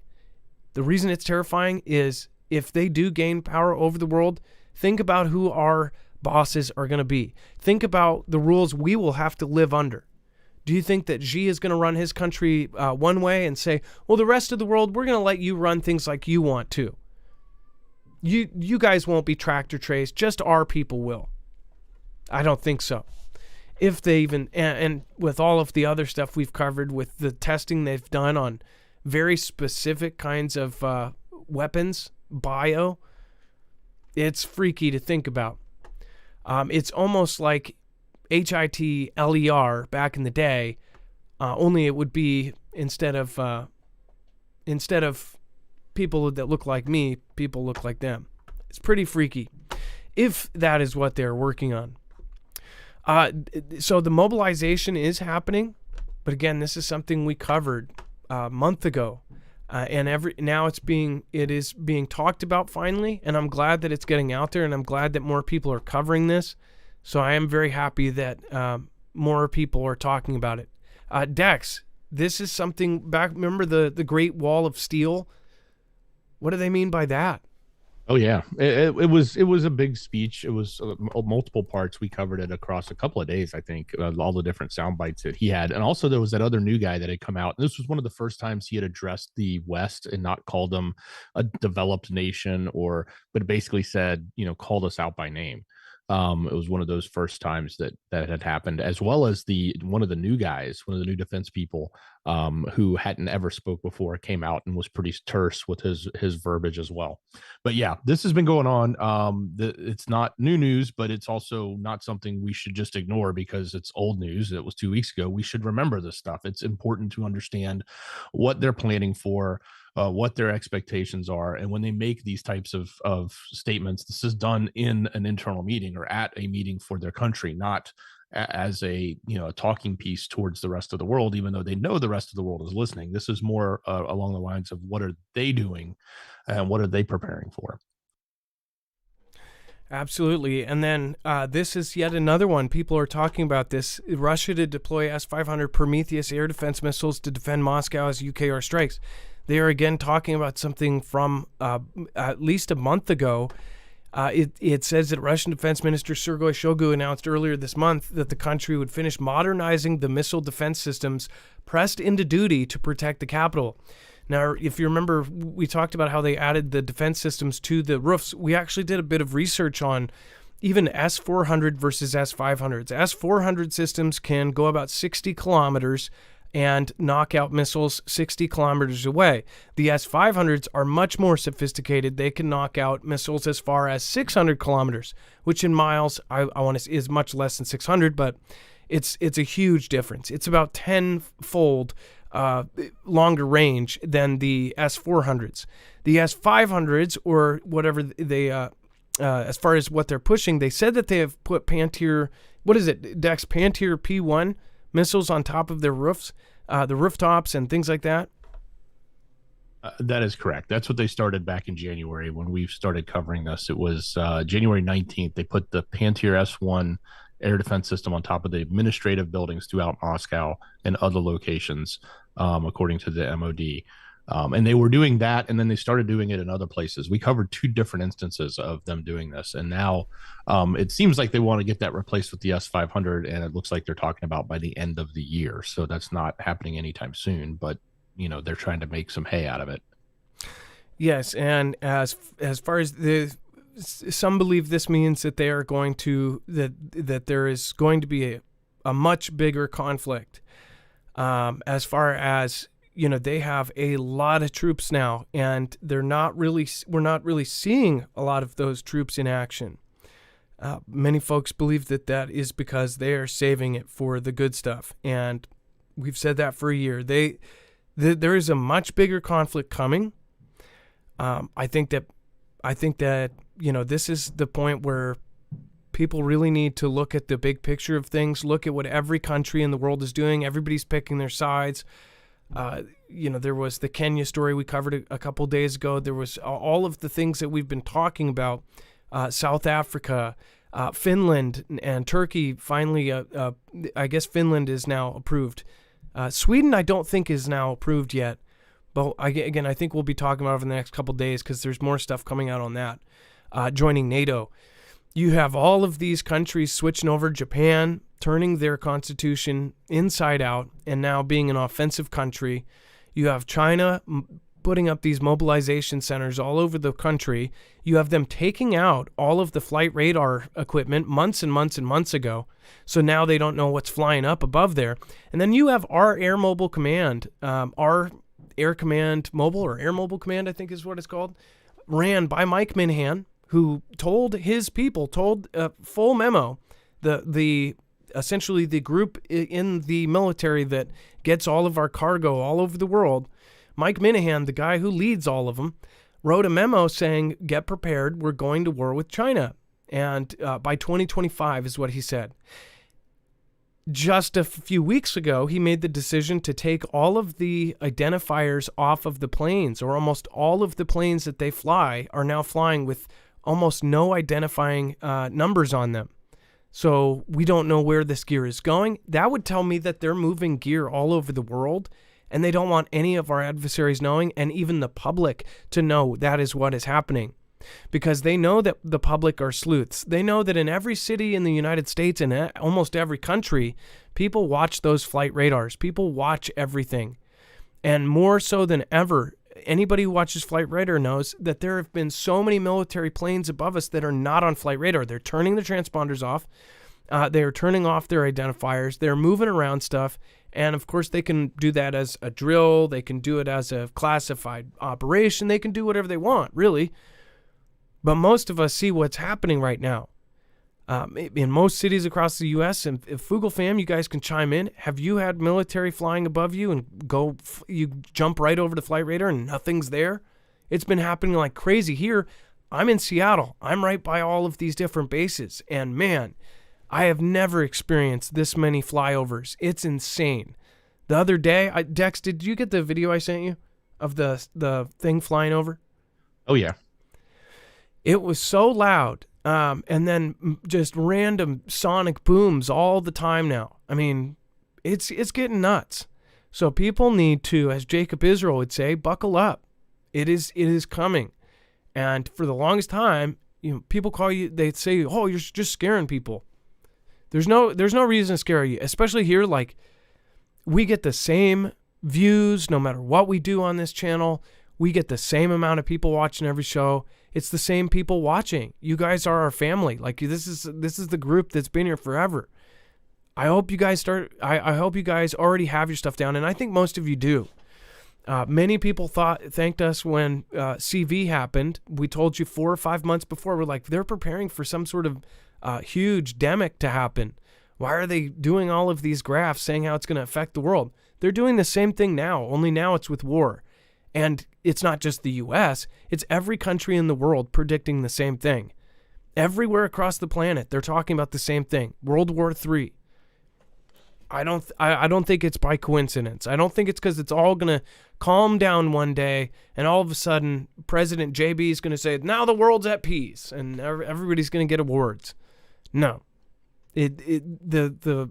S2: The reason it's terrifying is if they do gain power over the world, think about who our bosses are going to be. Think about the rules we will have to live under. Do you think that Xi is going to run his country one way and say, well, the rest of the world, we're going to let you run things like you want to? You guys won't be tractor traced, just our people will. I don't think so. If they even, and with all of the other stuff we've covered, with the testing they've done on very specific kinds of weapons, it's freaky to think about. It's almost like HITLER back in the day, only it would be instead of people that look like me, people look like them. It's pretty freaky. if that is what they're working on. So the mobilization is happening, but again, this is something we covered a month ago, and now it is being talked about finally, and I'm glad that it's getting out there, and I'm glad that more people are covering this. So I am very happy that more people are talking about it. Dex, this is something back. Remember the Great Wall of Steel? What do they mean by that?
S3: Oh yeah, it was a big speech. It was multiple parts. We covered it across a couple of days, I think, all the different sound bites that he had, and also there was that other new guy that had come out. And this was one of the first times he had addressed the West and not called them a developed nation, but basically said, called us out by name. It was one of those first times that had happened, as well as one of the new guys, one of the new defense people, who hadn't ever spoke before, came out and was pretty terse with his verbiage as well. But yeah, this has been going on. It's not new news, but it's also not something we should just ignore because it's old news. It was 2 weeks ago. We should remember this stuff. It's important to understand what they're planning for, what their expectations are. And when they make these types of statements, this is done in an internal meeting or at a meeting for their country, not as a talking piece towards the rest of the world, even though they know the rest of the world is listening. This is more along the lines of what are they doing and what are they preparing for.
S2: Absolutely. And then this is yet another one. People are talking about this. Russia to deploy S-500 Prometheus air defense missiles to defend Moscow as UK air strikes. They are again talking about something from at least a month ago. It says that Russian Defense Minister Sergei Shoigu announced earlier this month that the country would finish modernizing the missile defense systems pressed into duty to protect the capital. Now, if you remember, we talked about how they added the defense systems to the roofs. We actually did a bit of research on even S-400 versus S-500s. S-400 systems can go about 60 kilometers and knock out missiles 60 kilometers away. The S-500s are much more sophisticated. They can knock out missiles as far as 600 kilometers, which in miles, I want to is much less than 600, but it's a huge difference. It's about 10-fold longer range than the S-400s. The S-500s, or whatever they, as far as what they're pushing, they said that they have put Pantier, what is it, Dex, Pantier P1 missiles on top of their roofs, the rooftops and things like that?
S3: That is correct. That's what they started back in January when we started covering this. It was January 19th. They put the Pantier S1 air defense system on top of the administrative buildings throughout Moscow and other locations, according to the MOD. And they were doing that, and then they started doing it in other places. We covered 2 different instances of them doing this, and now it seems like they want to get that replaced with the S-500, and it looks like they're talking about by the end of the year. So that's not happening anytime soon, but they're trying to make some hay out of it.
S2: Yes, and as far as some believe this means that they are going to that there is going to be a much bigger conflict. As far as they have a lot of troops now, and we're not really seeing a lot of those troops in action. Many folks believe that is because they are saving it for the good stuff, and we've said that for a year. There is a much bigger conflict coming. I think that this is the point where people really need to look at the big picture of things, look at what every country in the world is doing. Everybody's picking their sides. There was the Kenya story we covered a couple days ago. There was all of the things that we've been talking about. South Africa, Finland, and Turkey. Finally, I guess Finland is now approved. Sweden, I don't think, is now approved yet. But again, I think we'll be talking about it over the next couple days because there's more stuff coming out on that. Joining NATO. You have all of these countries switching over. Japan turning their constitution inside out and now being an offensive country. You have China putting up these mobilization centers all over the country. You have them taking out all of the flight radar equipment months and months and months ago. So now they don't know what's flying up above there. And then you have our Air Mobile Command, our Air Command Mobile, or Air Mobile Command, I think is what it's called, ran by Mike Minahan, who told his people, a full memo, essentially the group in the military that gets all of our cargo all over the world. Mike Minahan, the guy who leads all of them, wrote a memo saying, get prepared, we're going to war with China. and by 2025 is what he said. Just a few weeks ago, he made the decision to take all of the identifiers off of the planes, or almost all of the planes that they fly are now flying with almost no identifying numbers on them. So we don't know where this gear is going. That would tell me that they're moving gear all over the world, and they don't want any of our adversaries knowing, and even the public to know that is what is happening. Because they know that the public are sleuths. They know that in every city in the United States and almost every country, people watch those flight radars. People watch everything. And more so than ever, anybody who watches flight radar knows that there have been so many military planes above us that are not on flight radar. They're turning the transponders off. They are turning off their identifiers. They're moving around stuff. And of course, they can do that as a drill. They can do it as a classified operation. They can do whatever they want, really. But most of us see what's happening right now. In most cities across the U.S., and if Foogle fam, you guys can chime in. Have you had military flying above you and you jump right over the flight radar and nothing's there? It's been happening like crazy here. I'm in Seattle. I'm right by all of these different bases. And man, I have never experienced this many flyovers. It's insane. The other day, Dex, did you get the video I sent you of the thing flying over?
S3: Oh, yeah.
S2: It was so loud, and then just random sonic booms all the time now. I mean, it's getting nuts. So people need to, as Jacob Israel would say, buckle up. It is coming. And for the longest time, people call you, they say, "Oh, you're just scaring people." There's no reason to scare you, especially here. Like, we get the same views no matter what we do on this channel. We get the same amount of people watching every show. It's the same people watching. You guys are our family. Like, this is the group that's been here forever. I hope you guys I hope you guys already have your stuff down, and I think most of you do. Many people thanked us when CV happened. We told you 4 or 5 months before. We're like, they're preparing for some sort of huge demic to happen. Why are they doing all of these graphs saying how it's going to affect the world? They're doing the same thing now, only now it's with war. And it's not just the U.S., it's every country in the world predicting the same thing. Everywhere across the planet, they're talking about the same thing. World War III. I don't think it's by coincidence. I don't think it's because it's all going to calm down one day and all of a sudden President JB is going to say, now the world's at peace and everybody's going to get awards. No. The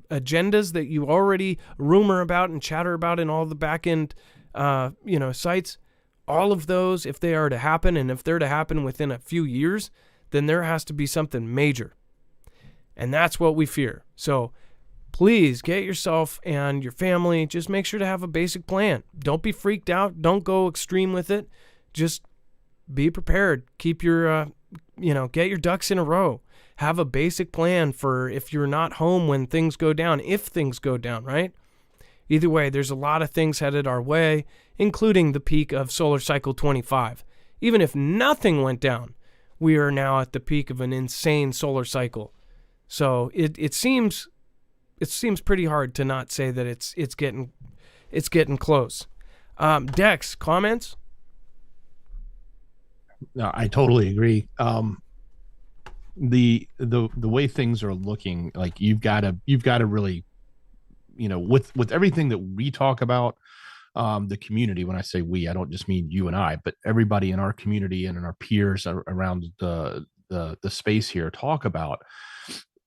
S2: agendas that you already rumor about and chatter about in all the back end sites, all of those, if they are to happen, and if they're to happen within a few years, then there has to be something major. And that's what we fear. So please get yourself and your family, just make sure to have a basic plan. Don't be freaked out. Don't go extreme with it. Just be prepared. Keep your, get your ducks in a row. Have a basic plan for if you're not home when things go down, if things go down, right? Either way, there's a lot of things headed our way, including the peak of solar cycle 25. Even if nothing went down, we are now at the peak of an insane solar cycle. So it seems pretty hard to not say that it's getting close. Dex, comments?
S3: No, I totally agree. The way things are looking, like you've got to really, with everything that we talk about, the community, when I say we, I don't just mean you and I, but everybody in our community and in our peers around the space here talk about,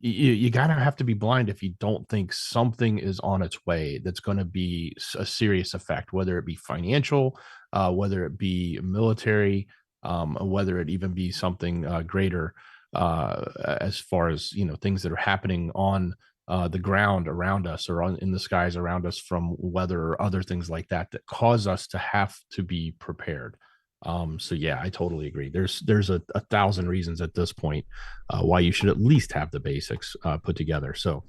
S3: you gotta have to be blind if you don't think something is on its way that's going to be a serious effect, whether it be financial, whether it be military, whether it even be something greater, as far as things that are happening on the ground around us or in the skies around us from weather or other things like that cause us to have to be prepared. So yeah, I totally agree. There's a thousand reasons at this point why you should at least have the basics put together. So,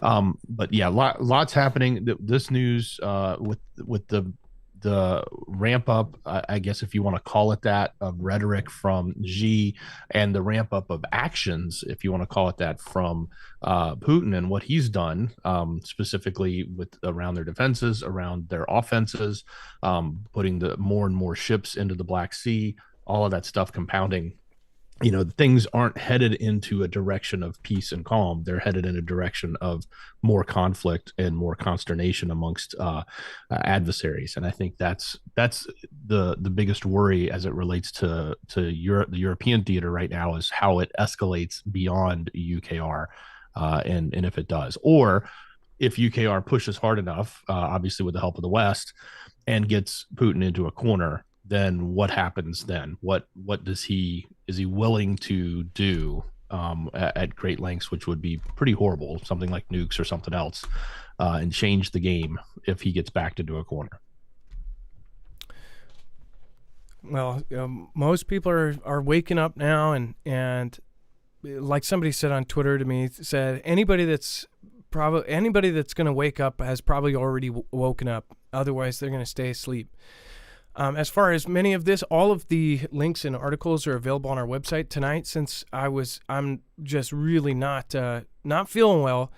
S3: but yeah, lots happening. This news with the ramp up, I guess if you want to call it that, of rhetoric from Xi, and the ramp up of actions, if you want to call it that, from Putin and what he's done, specifically around their defenses, around their offenses, putting the more and more ships into the Black Sea, all of that stuff compounding things aren't headed into a direction of peace and calm. They're headed in a direction of more conflict and more consternation amongst adversaries. And I think that's the biggest worry as it relates to Europe, the European theater right now, is how it escalates beyond UKR, and if it does, or if UKR pushes hard enough, obviously with the help of the West, and gets Putin into a corner, then what happens then? What is he willing to do at great lengths, which would be pretty horrible, something like nukes or something else, and change the game if he gets backed into a corner?
S2: Well, most people are waking up now, and like somebody said on Twitter to me, said anybody that's going to wake up has probably already woken up. Otherwise, they're going to stay asleep. As far as many of this, all of the links and articles are available on our website tonight. Since I'm just really not feeling well,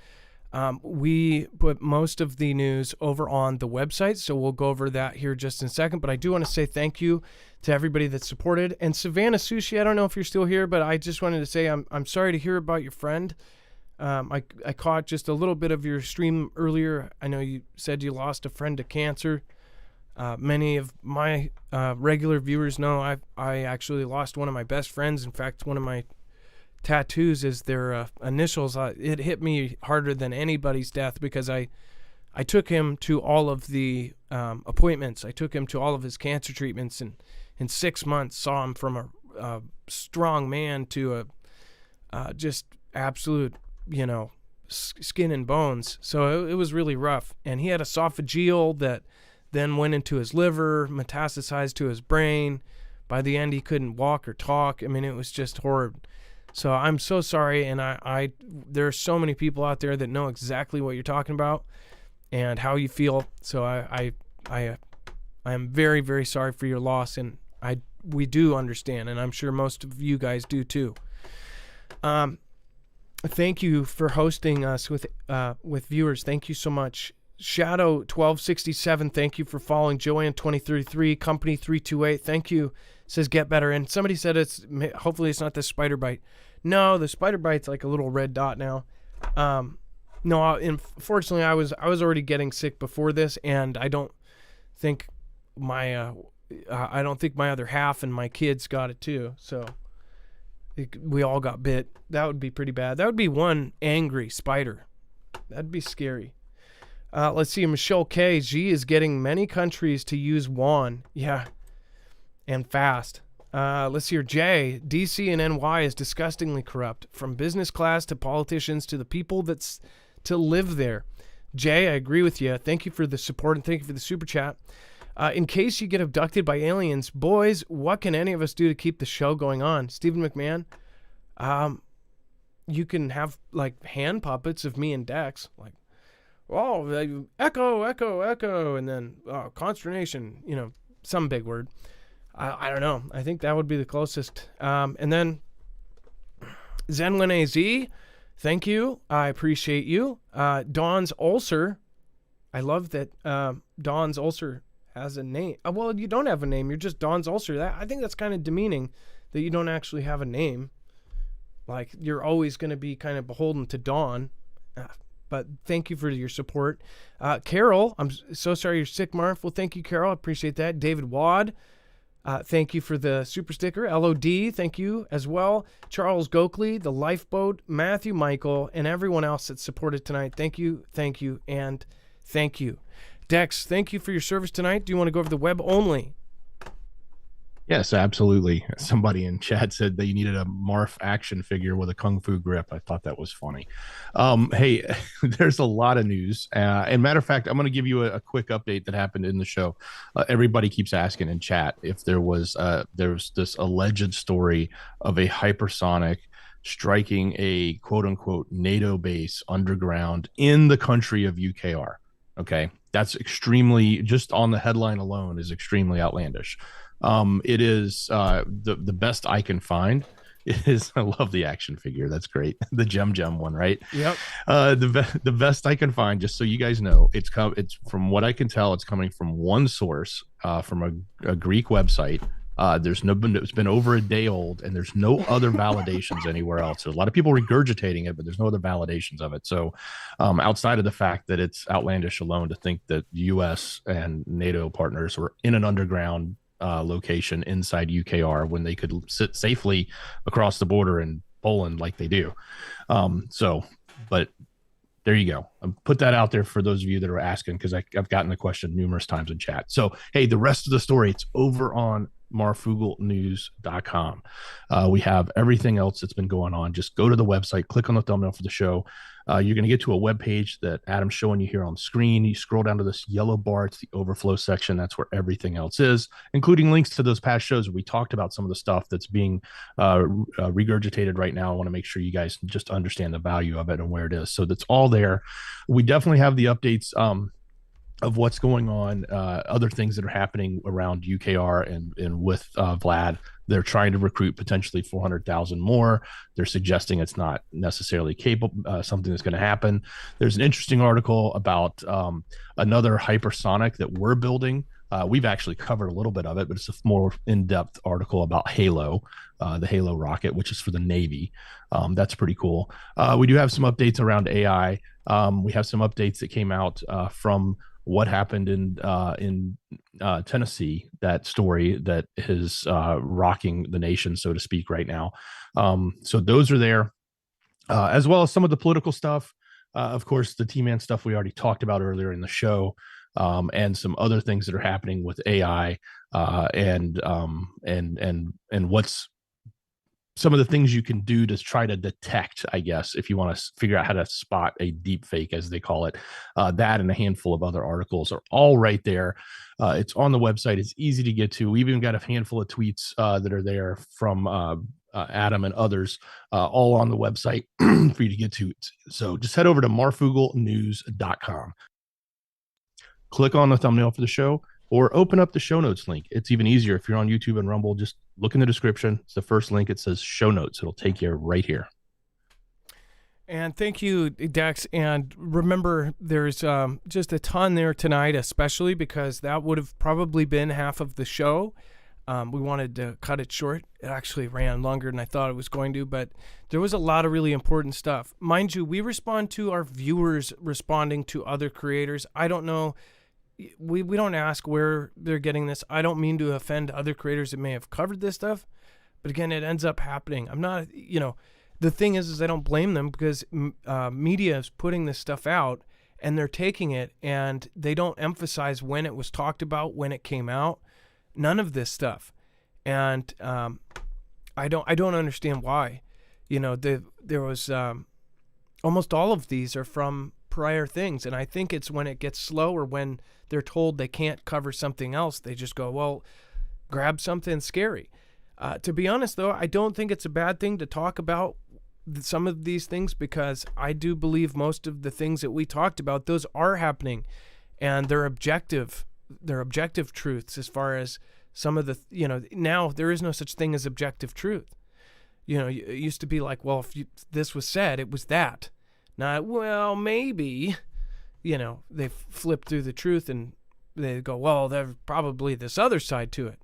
S2: we put most of the news over on the website, so we'll go over that here just in a second. But I do want to say thank you to everybody that supported. And Savannah Sushi, I don't know if you're still here, but I just wanted to say I'm sorry to hear about your friend. I caught just a little bit of your stream earlier. I know you said you lost a friend to cancer. Many of my regular viewers know I actually lost one of my best friends. In fact, one of my tattoos is their initials. It hit me harder than anybody's death because I took him to all of the appointments. I took him to all of his cancer treatments, and in 6 months saw him from a strong man to a just absolute, skin and bones. So it was really rough. And he had esophageal that then went into his liver, metastasized to his brain. By the end, he couldn't walk or talk. I mean, it was just horrible. So I'm so sorry, and I there are so many people out there that know exactly what you're talking about and how you feel. So I am very, very sorry for your loss, and we do understand, and I'm sure most of you guys do too. Thank you for hosting us with viewers. Thank you so much. Shadow 1267, thank you for following. Joanne 2033, Company 328, thank you. Says get better. And somebody said hopefully it's not the spider bite. No, the spider bite's like a little red dot now. No, unfortunately I was already getting sick before this, and I don't think my other half and my kids got it too. So we all got bit. That would be pretty bad. That would be one angry spider. That'd be scary. Let's see. Michelle K. Xi is getting many countries to use yuan. Yeah. And fast. Let's see here. Jay. DC and NY is disgustingly corrupt. From business class to politicians to the people that's to live there. Jay, I agree with you. Thank you for the support and thank you for the super chat. In case you get abducted by aliens, boys, what can any of us do to keep the show going on? Stephen McMahon. You can have like hand puppets of me and Dex. Like, oh, echo, echo, echo, and then consternation, some big word. I don't know. I think that would be the closest. And then Zenlin AZ, thank you. I appreciate you. Dawn's Ulcer. I love that Dawn's Ulcer has a name. Well, you don't have a name. You're just Dawn's Ulcer. I think that's kind of demeaning that you don't actually have a name. Like, you're always going to be kind of beholden to Dawn. But thank you for your support. Carol, I'm so sorry you're sick, Marf. Well, thank you, Carol. I appreciate that. David Wad, thank you for the super sticker. LOD, thank you as well. Charles Gokley, the Lifeboat, Matthew Michael, and everyone else that supported tonight. Thank you, and thank you. Dex, thank you for your service tonight. Do you want to go over the web only?
S3: Yes, absolutely. Somebody in chat said that you needed a Marf action figure with a kung fu grip. I thought that was funny. Hey, there's a lot of news. And matter of fact, I'm going to give you a quick update that happened in the show. Everybody keeps asking in chat if there's this alleged story of a hypersonic striking a quote unquote NATO base underground in the country of UKR. Okay, that's extremely, just on the headline alone, is extremely outlandish. It is the best I can find is, I love the action figure. That's great. The Gem one, right?
S2: Yep.
S3: The best I can find, just so you guys know, it's from what I can tell, it's coming from one source, from a Greek website It's been over a day old, and there's no other validations anywhere else. There's a lot of people regurgitating it, but there's no other validations of it. So, outside of the fact that it's outlandish alone to think that the U.S. and NATO partners were in an underground location inside UKR when they could sit safely across the border in Poland like they do. But there you go. Put that out there for those of you that are asking, because I've gotten the question numerous times in chat. So, hey, the rest of the story, it's over on marfooglenews.com. We have everything else that's been going on. Just go to the website, click on the thumbnail for the show. You're going to get to a web page that Adam's showing you here on the screen. You scroll down to this yellow bar. It's the overflow section. That's where everything else is, including links to those past shows where we talked about some of the stuff that's being regurgitated right now. I want to make sure you guys just understand the value of it and where it is. So that's all there. We definitely have the updates of what's going on, other things that are happening around UKR and with Vlad. They're trying to recruit potentially 400,000 more. They're suggesting it's not necessarily capable, something that's going to happen. There's an interesting article about another hypersonic that we're building. We've actually covered a little bit of it, but it's a more in-depth article about Halo, the Halo rocket, which is for the Navy. That's pretty cool. We do have some updates around AI. We have some updates that came out from what happened in Tennessee, that story that is rocking the nation, so to speak, right now. So those are there, as well as some of the political stuff. Of course, the T-Man stuff we already talked about earlier in the show, and some other things that are happening with AI, and what's some of the things you can do to try to detect, I guess, if you want to figure out how to spot a deep fake, as they call it. That and a handful of other articles are all right there. It's on the website. It's easy to get to. We even got a handful of tweets that are there from Adam and others, all on the website for you to get to. So just head over to marfooglenews.com. Click on the thumbnail for the show, or open up the show notes link. It's even easier if you're on YouTube and Rumble. Just look in the description. It's the first link. It says show notes. It'll take you right here.
S2: And thank you, Dex. And remember, there's just a ton there tonight, especially because that would have probably been half of the show. We wanted to cut it short. It actually ran longer than I thought it was going to, but there was a lot of really important stuff. Mind you, we respond to our viewers responding to other creators. I don't know. We don't ask where they're getting this. I don't mean to offend other creators that may have covered this stuff, but again, it ends up happening. I'm not, the thing is I don't blame them, because media is putting this stuff out and they're taking it and they don't emphasize when it was talked about, when it came out, none of this stuff. And I don't understand why. There was almost all of these are from prior things, and I think it's when it gets slow, or when they're told they can't cover something else, they just go, well, grab something scary. To be honest, though, I don't think it's a bad thing to talk about some of these things, because I do believe most of the things that we talked about, those are happening, and they're objective truths. As far as some of the, now there is no such thing as objective truth. It used to be like, well, if this was said, it was that. Now, well, maybe, they flip through the truth and they go, well, there's probably this other side to it.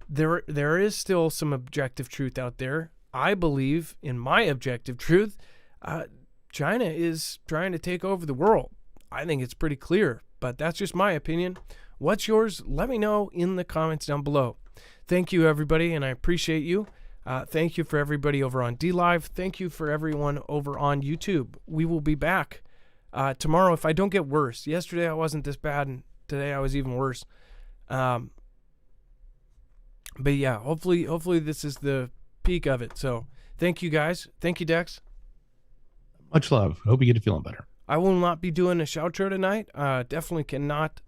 S2: There is still some objective truth out there. I believe in my objective truth. China is trying to take over the world. I think it's pretty clear, but that's just my opinion. What's yours? Let me know in the comments down below. Thank you, everybody, and I appreciate you. Thank you for everybody over on DLive. Thank you for everyone over on YouTube. We will be back tomorrow if I don't get worse. Yesterday I wasn't this bad, and today I was even worse. But yeah, hopefully this is the peak of it. So thank you guys. Thank you, Dex.
S3: Much love. Hope you get to feeling better.
S2: I will not be doing a shoutro tonight. Definitely cannot.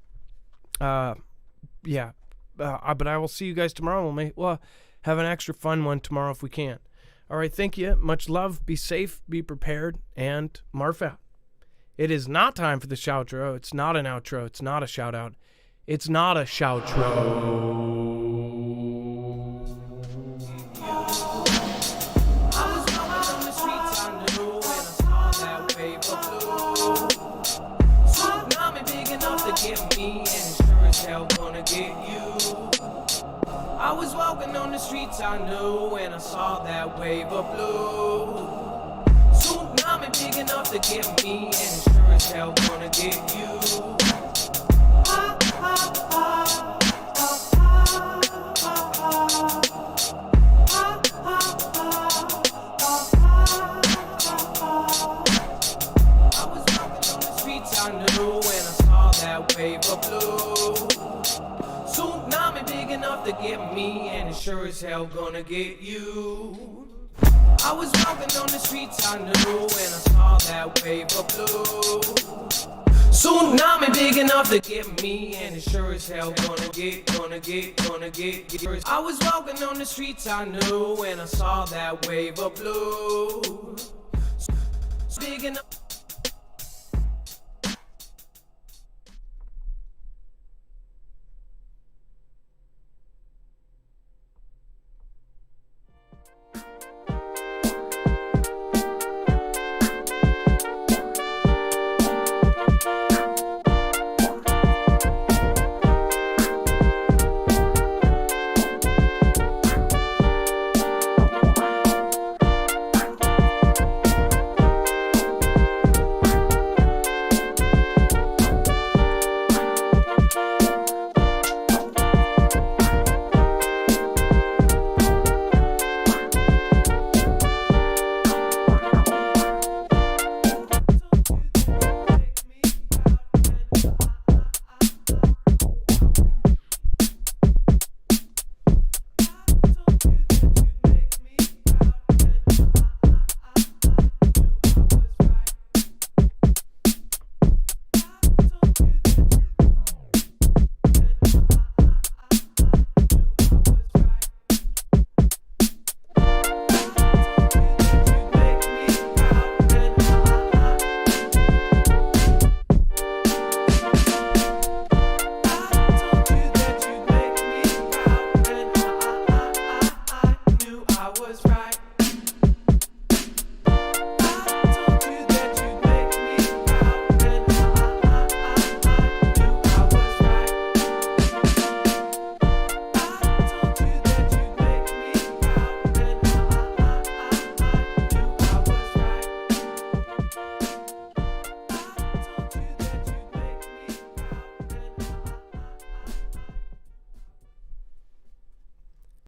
S2: But I will see you guys tomorrow. We'll have an extra fun one tomorrow if we can. All right, thank you. Much love. Be safe, be prepared, and Marf out. It is not time for the shoutro. It's not an outro. It's not a shout out. It's not a shoutro.
S1: Get me, and sure as hell gonna get you. I was streets I knew when I saw that wave of blue. Tsunami big enough to get me, and it sure as hell gonna get you. I was walking on the streets I knew when I saw that wave of blue. Tsunami big enough to get me, and it sure as hell gonna get you. I was walking on the streets I knew when I saw that wave of blue. Tsunami big enough to get me, and it sure as hell gonna get. I was walking on the streets I knew when I saw that wave of blue. Big enough.